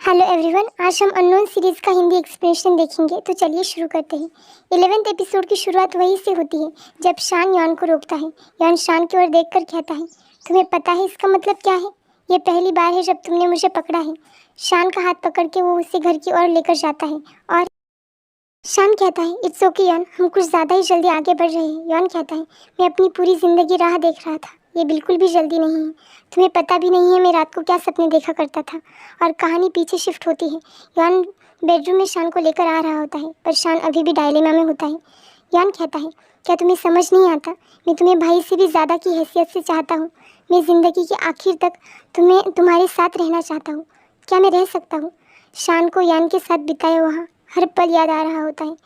Hello everyone, आज हम unknown series का हिंदी एक्सप्लेनेशन देखेंगे। तो चलिए शुरू करते हैं। 11वें एपिसोड की शुरुआत वहीं से होती है जब शान यॉन को रोकता है। यॉन शान की ओर देखकर कहता है, तुम्हें पता है इसका मतलब क्या है? ये पहली बार है जब तुमने मुझे पकड़ा है। शान का हाथ पकड़ के वो उसे घर की ओर लेकर जाता है और शान कहता है, इट्स ओके यॉन, हम कुछ ज़्यादा ही जल्दी आगे बढ़ रहे हैं। यॉन कहता है, मैं अपनी पूरी ज़िंदगी राह देख रहा था, ये बिल्कुल भी जल्दी नहीं है। तुम्हें पता भी नहीं है मैं रात को क्या सपने देखा करता था। और कहानी पीछे शिफ्ट होती है। यॉन बेडरूम में शान को लेकर आ रहा होता है, पर शान अभी भी डायलेमा में होता है। यॉन कहता है, क्या तुम्हें समझ नहीं आता? मैं तुम्हें भाई से भी ज़्यादा की हैसियत से चाहता हूँ। मैं ज़िंदगी के आखिर तक तुम्हारे साथ रहना चाहता हूँ। क्या मैं रह सकता हूँ? शान को यान के साथ बिताया वहाँ हर पल याद आ रहा होता है।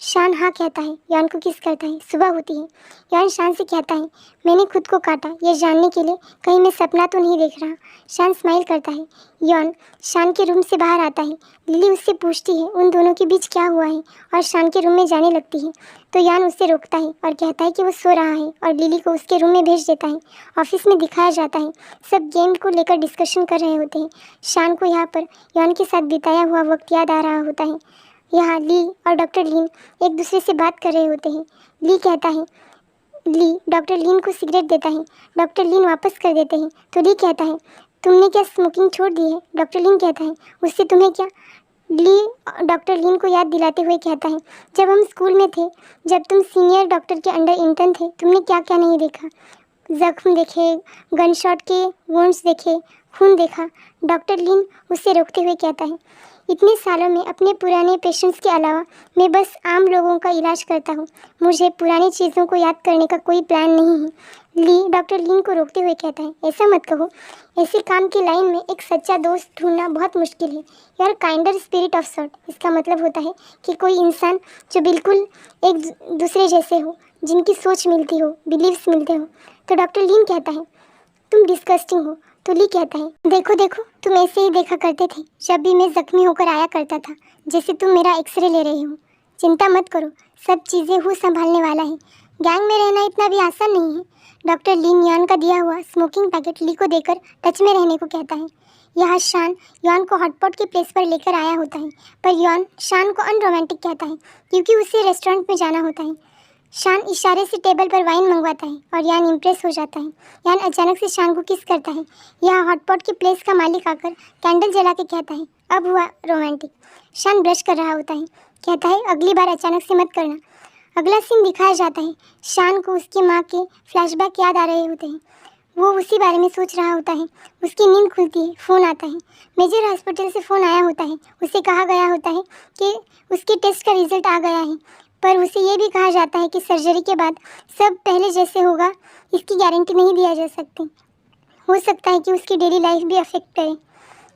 शान हाँ कहता है, यान को किस करता है। सुबह होती है। यान शान से कहता है, मैंने खुद को काटा ये जानने के लिए कहीं मैं सपना तो नहीं देख रहा। शान स्माइल करता है। यान शान के रूम से बाहर आता है। लिली उससे पूछती है उन दोनों के बीच क्या हुआ है और शान के रूम में जाने लगती है तो यान उसे रोकता है और कहता है कि वो सो रहा है और लिली को उसके रूम में भेज देता है। ऑफिस में दिखाया जाता है, सब गेम को लेकर डिस्कशन कर रहे होते हैं। शान को यहाँ पर यान के साथ बिताया हुआ वक्त याद आ रहा होता है। यहाँ ली और डॉक्टर लिन एक दूसरे से बात कर रहे होते हैं। ली डॉक्टर लिन को सिगरेट देता है। डॉक्टर लिन वापस कर देते हैं तो ली कहता है, तुमने क्या स्मोकिंग छोड़ दी है? डॉक्टर लिन कहता है, उससे तुम्हें क्या? ली डॉक्टर लिन को याद दिलाते हुए कहता है, जब हम स्कूल में थे, जब तुम सीनियर डॉक्टर के अंडर इंटर्न थे, तुमने क्या क्या नहीं देखा। जख्म देखे, गन शॉट के वुंड्स देखे, खून देखा। डॉक्टर लिन उसे रोकते हुए कहता है, इतने सालों में अपने पुराने पेशेंट्स के अलावा मैं बस आम लोगों का इलाज करता हूँ। मुझे पुरानी चीज़ों को याद करने का कोई प्लान नहीं है। ली डॉक्टर लिन को रोकते हुए कहता है, ऐसा मत कहो। ऐसे काम की लाइन में एक सच्चा दोस्त ढूंढना बहुत मुश्किल है। यार काइंडर स्पिरिट ऑफ सॉर्ट, इसका मतलब होता है कि कोई इंसान जो बिल्कुल एक दूसरे जैसे हो, जिनकी सोच मिलती हो, बिलीव्स मिलते हो। तो डॉक्टर लिन कहता है, तुम डिस्गस्टिंग हो। तो ली कहता है, देखो देखो, तुम ऐसे ही देखा करते थे जब भी मैं जख्मी होकर आया करता था, जैसे तुम मेरा एक्सरे ले रहे हो। चिंता मत करो, सब चीज़ें हूँ संभालने वाला है। गैंग में रहना इतना भी आसान नहीं है। डॉक्टर लिन यान का दिया हुआ स्मोकिंग पैकेट ली को देकर टच में रहने को कहता है। यहाँ शान यान को हॉटपॉट के प्लेस पर लेकर आया होता है, पर यान शान को अनरोमांटिक कहता है क्योंकि उसे रेस्टोरेंट में जाना होता है। शान इशारे से टेबल पर वाइन मंगवाता है और यान इम्प्रेस हो जाता है। यान अचानक से शान को किस करता है। यहाँ हॉटपॉट की प्लेस का मालिक आकर कैंडल जला के कहता है, अब हुआ रोमांटिक। शान ब्रश कर रहा होता है, कहता है, अगली बार अचानक से मत करना। अगला सीन दिखाया जाता है, शान को उसकी माँ के फ्लैशबैक याद आ रहे होते हैं। वो उसी बारे में सोच रहा होता है। उसकी नींद खुलती है, फ़ोन आता है। मेजर हॉस्पिटल से फ़ोन आया होता है। उसे कहा गया होता है कि उसके टेस्ट का रिजल्ट आ गया है, पर उसे ये भी कहा जाता है कि सर्जरी के बाद सब पहले जैसे होगा, इसकी गारंटी नहीं दिया जा सकती। हो सकता है कि उसकी डेली लाइफ भी अफेक्ट करे।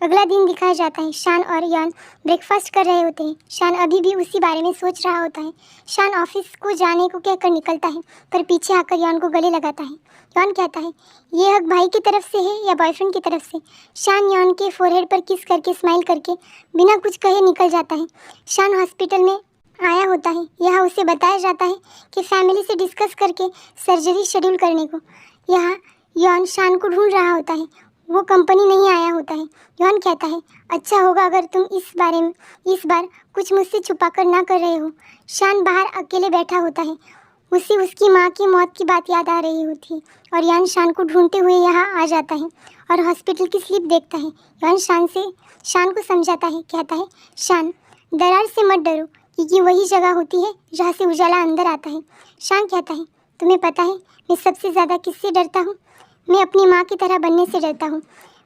अगला दिन दिखाया जाता है, शान और यान ब्रेकफास्ट कर रहे होते हैं। शान अभी भी उसी बारे में सोच रहा होता है। शान ऑफिस को जाने को कहकर निकलता है, पर पीछे आकर यान को गले लगाता है। यान कहता है, ये हक भाई की तरफ से है या बॉयफ्रेंड की तरफ से? शान यान के फोरहेड पर किस करके स्माइल करके बिना कुछ कहे निकल जाता है। शान हॉस्पिटल में आया होता है। यहाँ उसे बताया जाता है कि फैमिली से डिस्कस करके सर्जरी शेड्यूल करने को। यहाँ यान शान को ढूंढ रहा होता है, वो कंपनी नहीं आया होता है। यान कहता है, अच्छा होगा अगर तुम इस बार कुछ मुझसे छुपा कर ना कर रहे हो। शान बाहर अकेले बैठा होता है। उसे उसकी माँ की मौत की बात याद आ रही होती है और यान शान को ढूंढते हुए यहाँ आ जाता है और हॉस्पिटल की स्लिप देखता है। यान शान को समझाता है, कहता है, शान दरार से मत डरो, क्योंकि वही जगह होती है जहाँ से उजाला अंदर आता है। शान कहता है, तुम्हें पता है मैं सबसे ज़्यादा किससे डरता हूँ? मैं अपनी माँ की तरह बनने से डरता हूँ।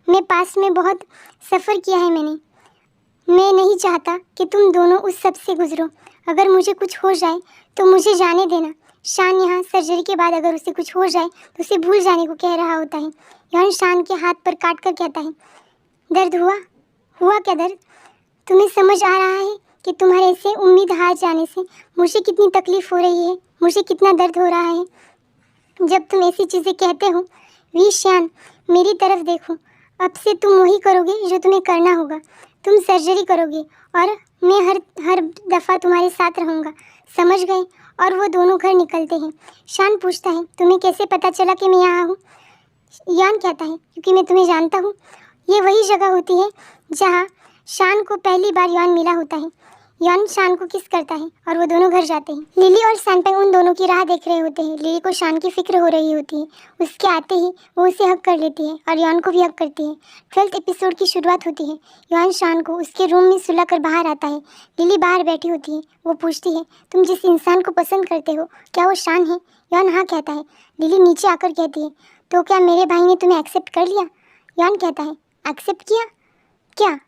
मैं पास में बहुत सफ़र किया है मैं नहीं चाहता कि तुम दोनों उस सब से गुजरो। अगर मुझे कुछ हो जाए तो मुझे जाने देना। शान यहाँ सर्जरी के बाद अगर उसे कुछ हो जाए तो उसे भूल जाने को कह रहा होता है। यान शान के हाथ पर काट कर कहता है, दर्द हुआ क्या दर्द? तुम्हें समझ आ रहा है कि तुम्हारे से उम्मीद हार जाने से मुझे कितनी तकलीफ़ हो रही है, मुझे कितना दर्द हो रहा है जब तुम ऐसी चीज़ें कहते हो। शान, मेरी तरफ देखो। अब से तुम वही करोगे जो तुम्हें करना होगा। तुम सर्जरी करोगे और मैं हर दफ़ा तुम्हारे साथ रहूँगा, समझ गए? और वो दोनों घर निकलते हैं। शान पूछता है, तुम्हें कैसे पता चला कि मैं यहाँ हूँ? यान कहता है, क्योंकि मैं तुम्हें जानता हूँ। ये वही जगह होती है जहाँ शान को पहली बार यॉन मिला होता है। यॉन शान को किस करता है और वो दोनों घर जाते हैं। लिली और सैनपेंग उन दोनों की राह देख रहे होते हैं। लिली को शान की फिक्र हो रही होती है। उसके आते ही वो उसे हक कर लेती है और यॉन को भी हक करती है। 12th एपिसोड की शुरुआत होती है। यॉन शान को उसके रूम में सुला कर बाहर आता है। लिली बाहर बैठी होती है। वो पूछती है, तुम जिस इंसान को पसंद करते हो क्या वो शान है? यॉन हाँ कहता है। लिली नीचे आकर कहती है, तो क्या मेरे भाई ने तुम्हें एक्सेप्ट कर लिया? यॉन कहता है, एक्सेप्ट किया क्या?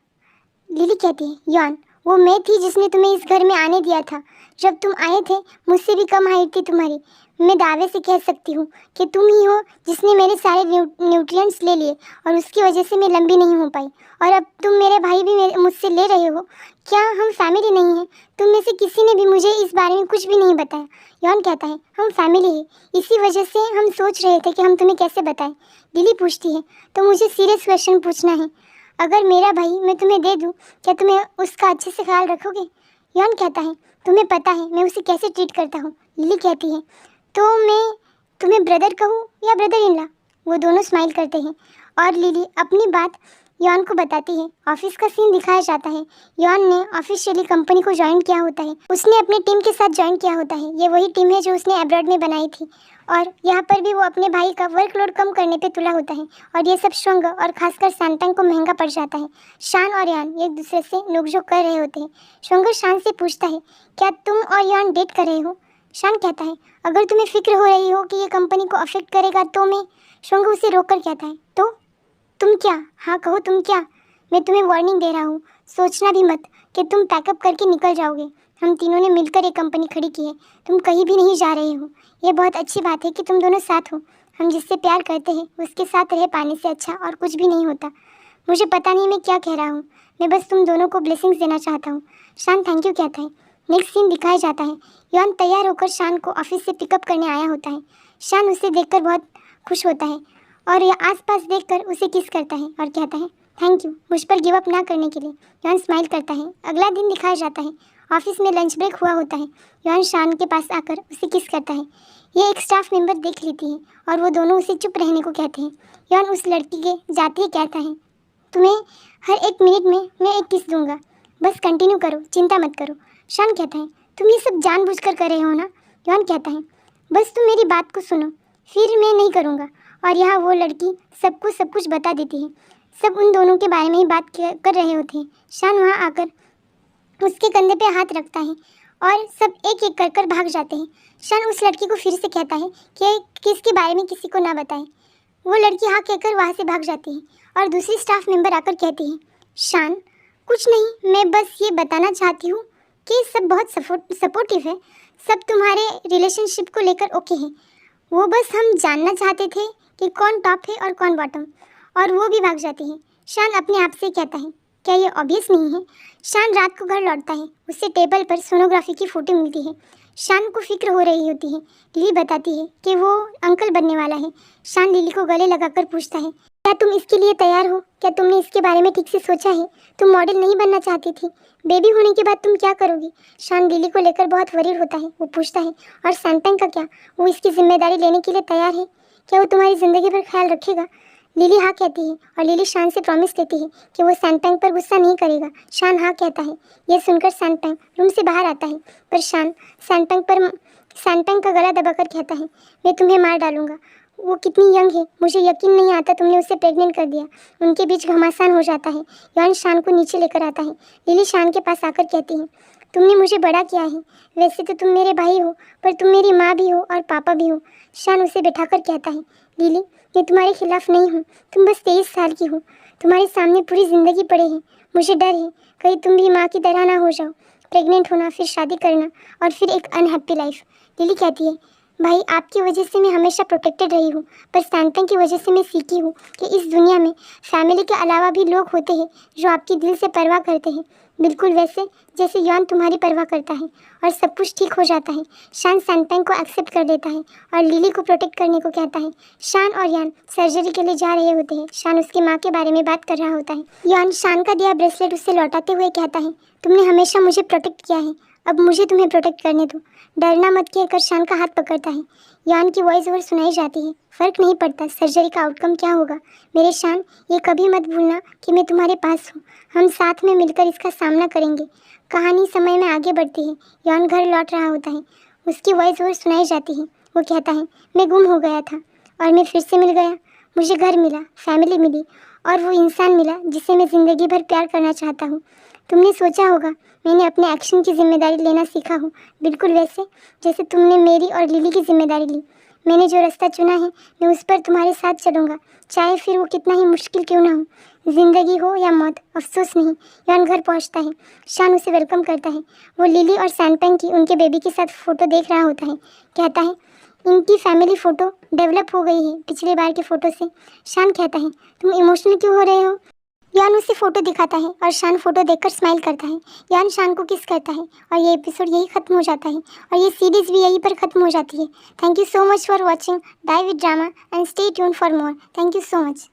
लिली कहती है, यॉन वो मैं थी जिसने तुम्हें इस घर में आने दिया था। जब तुम आए थे मुझसे भी कम हाइट थी तुम्हारी। मैं दावे से कह सकती हूँ कि तुम ही हो जिसने मेरे सारे न्यूट्रिएंट्स ले लिए और उसकी वजह से मैं लंबी नहीं हो पाई। और अब तुम मेरे भाई भी मुझसे ले रहे हो। क्या हम फैमिली नहीं हैं? तुम में से किसी ने भी मुझे इस बारे में कुछ भी नहीं बताया। यॉन कहता है, हम फैमिली है, इसी वजह से हम सोच रहे थे कि हम तुम्हें कैसे बताएं। लिली पूछती है, तो मुझे सीरियस क्वेश्चन पूछना है, अगर मेरा भाई मैं तुम्हें दे दूं क्या तुम्हें उसका अच्छे से ख्याल रखोगे? यॉन कहता है, तुम्हें पता है मैं उसे कैसे ट्रीट करता हूँ। लिली कहती है, तो मैं तुम्हें ब्रदर कहूँ या ब्रदर इन लॉ? वो दोनों स्माइल करते हैं और लिली अपनी बात यॉन को बताती है। ऑफिस का सीन दिखाया जाता है। यॉन ने ऑफिशियली कंपनी को ज्वाइन किया होता है। उसने अपनी टीम के साथ ज्वाइन किया होता है। ये वही टीम है जो उसने अब्रॉड में बनाई थी और यहाँ पर भी वो अपने भाई का वर्कलोड कम करने पे तुला होता है और ये सब श्वंग और खासकर सैनपेंग को महंगा पड़ जाता है। शान और यान एक दूसरे से नोकझोंक कर रहे होते हैं। श्वंग शान से पूछता है, क्या तुम और यान डेट कर रहे हो? शान कहता है, अगर तुम्हें फिक्र हो रही हो कि ये कंपनी को अफेक्ट करेगा तो मैं। श्वंग उसे रोक कर कहता है, तो तुम क्या? हाँ कहो तुम क्या? मैं तुम्हें वार्निंग दे रहा हूँ, सोचना भी मत कि तुम पैकअप करके निकल जाओगे। हम तीनों ने मिलकर एक कंपनी खड़ी की है। तुम कहीं भी नहीं जा रहे हो। ये बहुत अच्छी बात है कि तुम दोनों साथ हो। हम जिससे प्यार करते हैं उसके साथ रह पाने से अच्छा और कुछ भी नहीं होता। मुझे पता नहीं मैं क्या कह रहा हूँ। मैं बस तुम दोनों को ब्लेसिंग्स देना चाहता हूँ। शान थैंक यू कहता है। नेक्स्ट सीन दिखाया जाता है। यॉन तैयार होकर शान को ऑफिस से पिकअप करने आया होता है। शान उसे देखकर बहुत खुश होता है और यह आसपास देखकर उसे किस करता है और कहता है, थैंक यू मुझ पर गिव अप ना करने के लिए। यॉन स्माइल करता है। अगला दिन दिखाया जाता है। ऑफिस में लंच ब्रेक हुआ होता है। यॉन शान के पास आकर उसे किस करता है। ये एक स्टाफ मेंबर देख लेती है और वो दोनों उसे चुप रहने को कहते हैं। यॉन उस लड़की के जाते ही कहता है, तुम्हें हर एक मिनट में मैं एक किस दूंगा, बस कंटिन्यू करो, चिंता मत करो। शान कहता है, तुम ये सब जानबूझकर कर रहे हो ना? यॉन कहता है, बस तुम मेरी बात को सुनो, फिर मैं नहीं करूँगा। और यहाँ वो लड़की सबको सब कुछ बता देती है। सब उन दोनों के बारे में ही बात कर रहे होते हैं। शान वहाँ आकर उसके कंधे पे हाथ रखता है और सब एक एक कर कर भाग जाते हैं। शान उस लड़की को फिर से कहता है कि किसके बारे में किसी को ना बताएं। वो लड़की हाँ कहकर वहाँ से भाग जाती है और दूसरी स्टाफ मेंबर आकर कहती है, शान कुछ नहीं, मैं बस ये बताना चाहती हूँ कि सब बहुत सपोर्टिव है। सब तुम्हारे रिलेशनशिप को लेकर ओके है। वो बस हम जानना चाहते थे कि कौन टॉप है और कौन बॉटम। और वो भी भाग जाती है। शान अपने आप से कहता है, क्या ये ऑब्वियस नहीं है? शान रात को घर लौटता है। उसे टेबल पर सोनोग्राफी की फ़ोटो मिलती है। शान को फिक्र हो रही होती है। लिली बताती है कि वो अंकल बनने वाला है। शान लिली को गले लगाकर पूछता है, क्या तुम इसके लिए तैयार हो? क्या तुमने इसके बारे में ठीक से सोचा है? तुम मॉडल नहीं बनना चाहती थी? बेबी होने के बाद तुम क्या करोगी? शान लिली को लेकर बहुत वरीड होता है। वो पूछता है, और सैनपेंग का क्या? वो इसकी जिम्मेदारी लेने के लिए तैयार है? क्या वो तुम्हारी ज़िंदगी पर ख्याल रखेगा? लिली हाँ कहती है और लिली शान से प्रॉमिस लेती है कि वो सैनपेंग पर गुस्सा नहीं करेगा। शान हाँ कहता है। यह सुनकर सैनपेंग रूम से बाहर आता है, पर शान सैनपेंग का गला दबाकर कहता है, मैं तुम्हें मार डालूंगा। वो कितनी यंग है, मुझे यकीन नहीं आता तुमने उसे प्रेग्नेंट कर दिया। उनके बीच घमासान हो जाता है। यॉन शान को नीचे लेकर आता है। लिली शान के पास आकर कहती है, तुमने मुझे बड़ा किया है। वैसे तो तुम मेरे भाई हो, पर तुम मेरी माँ भी हो और पापा भी हो। शान उसे बैठाकर कहता है, लिली मैं तुम्हारे खिलाफ नहीं हूँ। तुम बस 23 साल की हो। तुम्हारे सामने पूरी ज़िंदगी पड़े है। मुझे डर है कहीं तुम भी माँ की तरह ना हो जाओ। प्रेग्नेंट होना, फिर शादी करना और फिर एक अनहैप्पी लाइफ। लिली कहती है, भाई आपकी वजह से मैं हमेशा प्रोटेक्टेड रही हूँ, पर सैनपेंग की वजह से मैं सीखी हूँ कि इस दुनिया में फैमिली के अलावा भी लोग होते हैं जो आपकी दिल से परवाह करते हैं, बिल्कुल वैसे जैसे यॉन तुम्हारी परवाह करता है। और सब कुछ ठीक हो जाता है। शान सैनपेंग को एक्सेप्ट कर लेता है और लिली को प्रोटेक्ट करने को कहता है। शान और यान सर्जरी के लिए जा रहे होते हैं। शान उसकी माँ के बारे में बात कर रहा होता है। यान शान का दिया ब्रेसलेट उससे लौटाते हुए कहता है, तुमने हमेशा मुझे प्रोटेक्ट किया है अब मुझे तुम्हें प्रोटेक्ट करने दो। डरना मत कहकर शान का हाथ पकड़ता है। यान की वॉइस ओवर सुनाई जाती है। फ़र्क नहीं पड़ता सर्जरी का आउटकम क्या होगा। मेरे शान, ये कभी मत भूलना कि मैं तुम्हारे पास हूँ। हम साथ में मिलकर इसका सामना करेंगे। कहानी समय में आगे बढ़ती है। यान घर लौट रहा होता है। उसकी वॉइस ओवर सुनाई जाती है। वो कहता है, मैं गुम हो गया था और मैं फिर से मिल गया। मुझे घर मिला, फैमिली मिली और वो इंसान मिला जिसे मैं ज़िंदगी भर प्यार करना चाहता हूँ। तुमने सोचा होगा मैंने अपने एक्शन की जिम्मेदारी लेना सीखा हूँ, बिल्कुल वैसे जैसे तुमने मेरी और लिली की जिम्मेदारी ली। मैंने जो रास्ता चुना है मैं उस पर तुम्हारे साथ चलूँगा, चाहे फिर वो कितना ही मुश्किल क्यों ना हो। ज़िंदगी हो या मौत, अफसोस नहीं। यान घर पहुँचता है। शान उसे वेलकम करता है। वो लिली और सैनपेंग की उनके बेबी के साथ फ़ोटो देख रहा होता है। कहता है, इनकी फैमिली फ़ोटो डेवलप हो गई है पिछले बार के फ़ोटो से। शान कहता है, तुम इमोशनल क्यों हो रहे हो। यान उसे फ़ोटो दिखाता है और शान फ़ोटो देखकर स्माइल करता है। यान शान को किस करता है और ये एपिसोड यही ख़त्म हो जाता है और ये सीरीज़ भी यहीं पर ख़त्म हो जाती है। Thank you so much for watching die with drama and stay tune for more. Thank you so much.